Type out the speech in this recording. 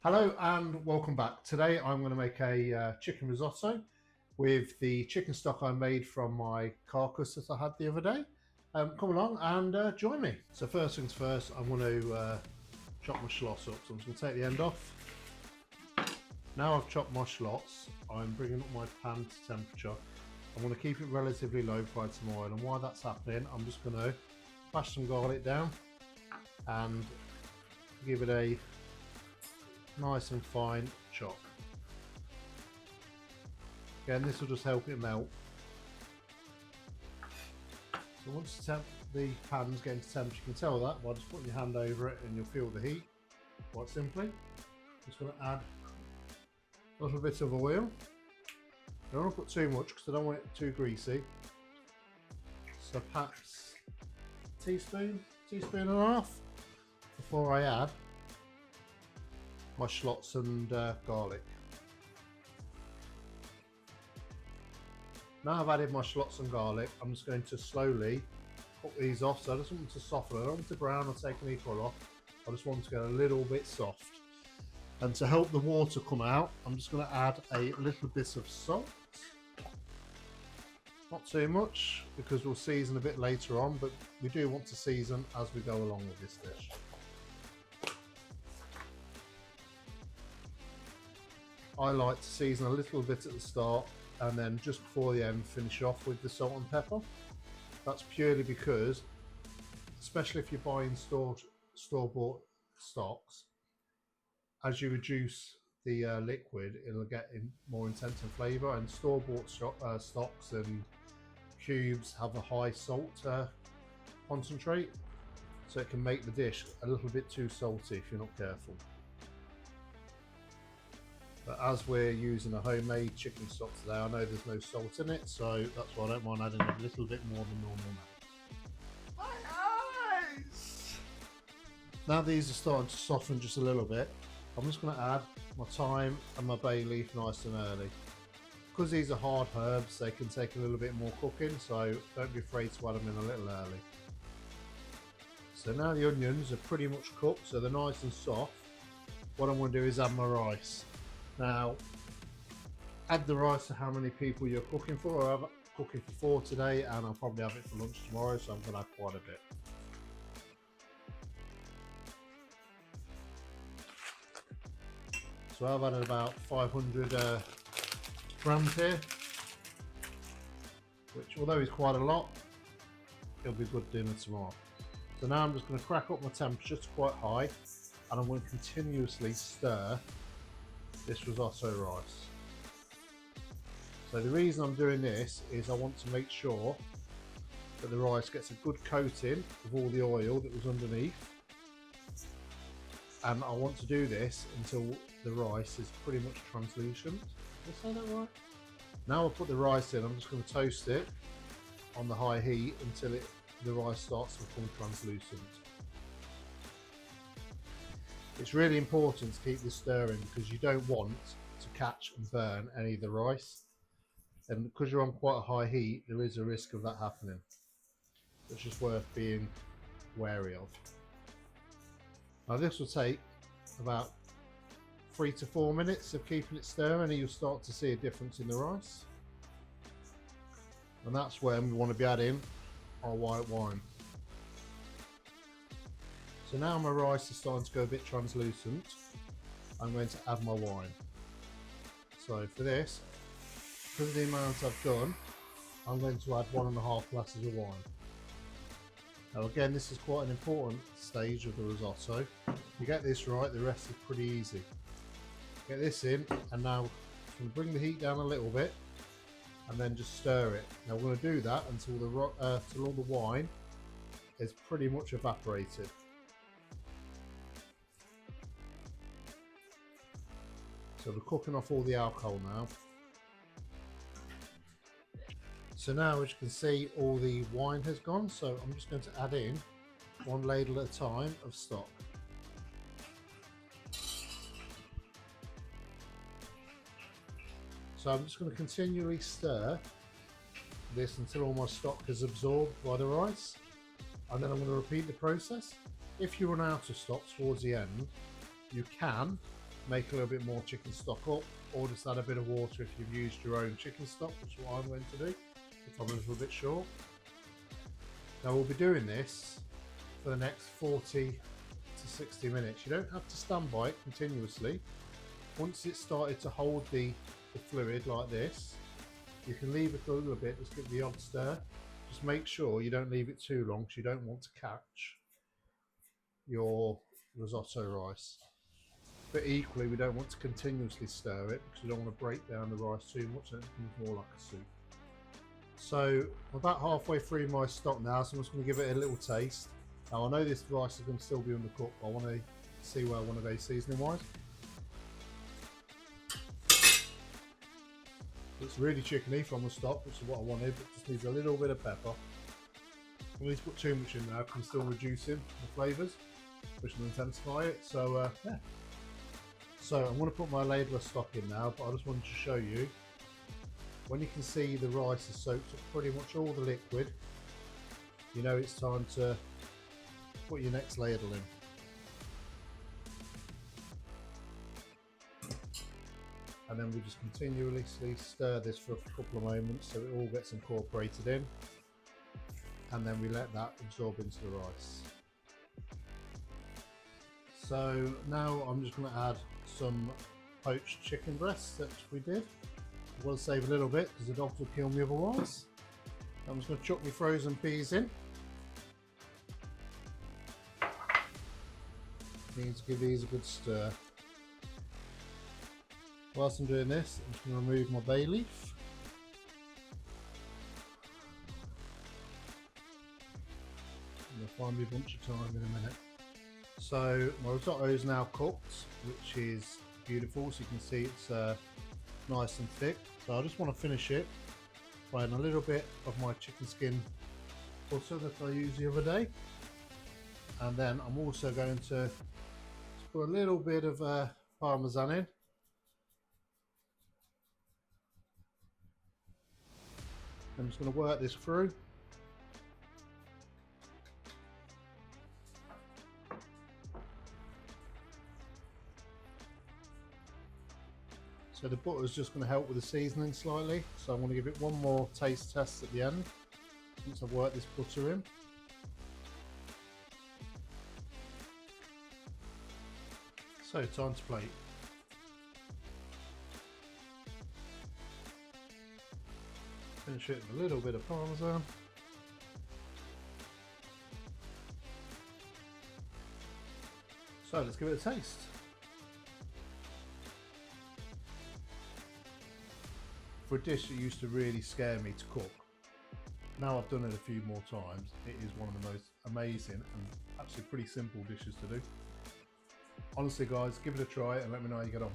Hello and welcome back. Today I'm going to make a chicken risotto with the chicken stock I made from my carcass that I had the other day. Come along and join me. So first things first, I'm going to chop my shallots up. So I'm just going to take the end off. Now I've chopped my shallots, I'm bringing up my pan to temperature. I want to keep it relatively low, apply some oil, and while that's happening I'm just going to mash some garlic down and give it a nice and fine chop. Again, this will just help it melt. So once the pan's getting to temperature, you can tell that by just putting your hand over it and you'll feel the heat quite simply. Just going to add a little bit of oil. I don't want to put too much because I don't want it too greasy. So perhaps a teaspoon and a half before I add my shallots and garlic. Now I've added my shallots and garlic, I'm just going to slowly cook these off. So I just want them to soften. I don't want them to brown or take any colour off. I just want them to get a little bit soft. And to help the water come out, I'm just going to add a little bit of salt. Not too much because we'll season a bit later on, but we do want to season as we go along with this dish. I like to season a little bit at the start and then just before the end finish off with the salt and pepper. That's purely because, especially if you're buying store-bought stocks, as you reduce the liquid, it'll get more intense in flavour, and store-bought stocks and cubes have a high salt concentrate, so it can make the dish a little bit too salty if you're not careful. But as we're using a homemade chicken stock today, I know there's no salt in it, so that's why I don't mind adding a little bit more than normal now. My eyes! Now these are starting to soften just a little bit, I'm just going to add my thyme and my bay leaf nice and early. Because these are hard herbs, they can take a little bit more cooking, so don't be afraid to add them in a little early. So now the onions are pretty much cooked, so they're nice and soft. What I'm going to do is add my rice. Now, add the rice to how many people you're cooking for. I'm cooking for 4 today and I'll probably have it for lunch tomorrow, so I'm going to add quite a bit. So I've added about 500 grams here, which although is quite a lot, it'll be good dinner tomorrow. So now I'm just going to crack up my temperature to quite high and I'm going to continuously stir this risotto rice. So the reason I'm doing this is I want to make sure that the rice gets a good coating of all the oil that was underneath, and I want to do this until the rice is pretty much translucent. Did I say that right? Now I'll put the rice in, I'm just going to toast it on the high heat until the rice starts to become translucent. It's really important to keep this stirring because you don't want to catch and burn any of the rice, and because you're on quite a high heat there is a risk of that happening. It's just worth being wary of. Now this will take about 3 to 4 minutes of keeping it stirring and you'll start to see a difference in the rice, and that's when we want to be adding our white wine. So now my rice is starting to go a bit translucent, I'm going to add my wine. So for this, because of the amount I've done, I'm going to add 1.5 glasses of wine. Now again, this is quite an important stage of the risotto. If you get this right, the rest is pretty easy. Get this in, and now I'm going to bring the heat down a little bit and then just stir it. Now we're going to do that until all the wine is pretty much evaporated. So we're cooking off all the alcohol now. So now, as you can see, all the wine has gone, so I'm just going to add in 1 ladle at a time of stock. So I'm just going to continually stir this until all my stock is absorbed by the rice, and then I'm going to repeat the process. If you run out of stock towards the end, you can make a little bit more chicken stock up, or just add a bit of water if you've used your own chicken stock, which is what I'm going to do if I'm a little bit short. Now we'll be doing this for the next 40 to 60 minutes. You don't have to stand by it continuously. Once it's started to hold the fluid like this, you can leave it for a little bit, just give the odd stir. Just make sure you don't leave it too long because you don't want to catch your risotto rice. But equally, we don't want to continuously stir it because you don't want to break down the rice too much and it becomes more like a soup. So I'm about halfway through my stock now, so I'm just going to give it a little taste. Now I know this rice is going to still be undercooked, but I want to see where I want to go seasoning wise. It's really chickeny from the stock, which is what I wanted, but just needs a little bit of pepper. I don't need to put too much in now because I'm still reducing the flavours, which will intensify it. So yeah. So I'm going to put my ladle of stock in now, but I just wanted to show you, when you can see the rice has soaked up pretty much all the liquid, you know it's time to put your next ladle in. And then we just continuously stir this for a couple of moments so it all gets incorporated in, and then we let that absorb into the rice. So now I'm just going to add some poached chicken breasts that we did. I will save a little bit because the dogs will kill me otherwise. I'm just going to chuck my frozen peas in. Need to give these a good stir. Whilst I'm doing this, I'm just going to remove my bay leaf. I'm going to find me a bunch of thyme in a minute. So my risotto is now cooked, which is beautiful. So you can see it's nice and thick. So I just want to finish it by adding a little bit of my chicken skin butter that I used the other day. And then I'm also going to put a little bit of parmesan in. I'm just going to work this through. So the butter is just going to help with the seasoning slightly. So I'm going to give it one more taste test at the end once I've worked this butter in. So time to plate. Finish it with a little bit of parmesan. So let's give it a taste. For a dish that used to really scare me to cook, now I've done it a few more times, it is one of the most amazing and actually pretty simple dishes to do. Honestly guys, give it a try and let me know how you get on.